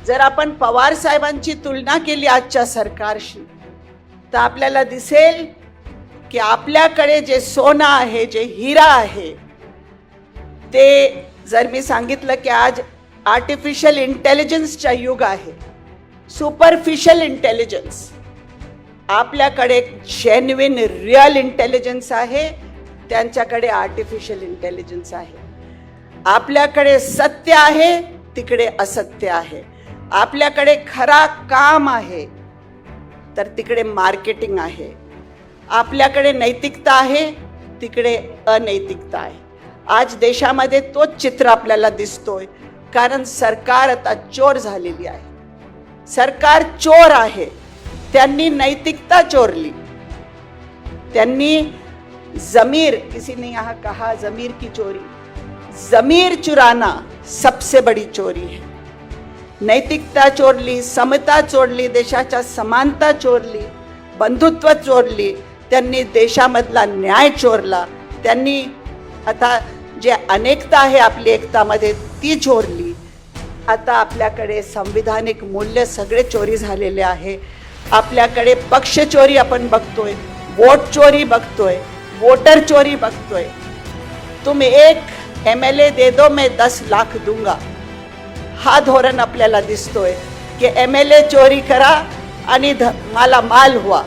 जर आपण पवार साहेबांची तुलना केली आजच्या सरकारशी तर आपल्याला दिसेल की आपल्याकडे जे सोनं आहे, जे हिरा आहे, ते जर मी सांगितलं की आज आर्टिफिशियल इंटेलिजन्सचा युग आहे, सुपरफिशियल इंटेलिजन्स, आपल्याकडे जेन्युइन रिअल इंटेलिजन्स आहे, त्यांच्याकडे आर्टिफिशियल इंटेलिजन्स आहे. आपल्याकडे सत्य आहे, तिकडे असत्य आहे. आपल्याकडे खरा काम आहे, तर तिकडे मार्केटिंग आहे. आपल्याकडे नैतिकता आहे, तिकडे अनैतिकता आहे. आज देशामध्ये तोच चित्र आपल्याला दिसतोय, कारण सरकार आता चोर झालेली आहे. सरकार चोर आहे. त्यांनी नैतिकता चोरली. त्यांनी जमीर, किसी ने यहाँ कहा जमीर की चोरी, जमीर चुराना सबसे बड़ी चोरी है. नैतिकता चोरली, समता चोरली, देशाच्या समानता चोरली, बंधुत्व चोरली. त्यांनी देशामधला न्याय चोरला. त्यांनी आता जे अनेकता आहे आपली एकतामध्ये ती चोरली. आता आपल्याकडे संविधानिक मूल्य सगळे चोरी झालेले आहे. आपल्याकडे पक्ष चोरी आपण बघतोय, वोट चोरी बघतोय, वोटर चोरी बघतोय. तुम एक MLA दे दो मैं 10 लाख दूंगा, हा धोरण आपल्याला दिसतोय की MLA चोरी करा आणि माला माल हुआ.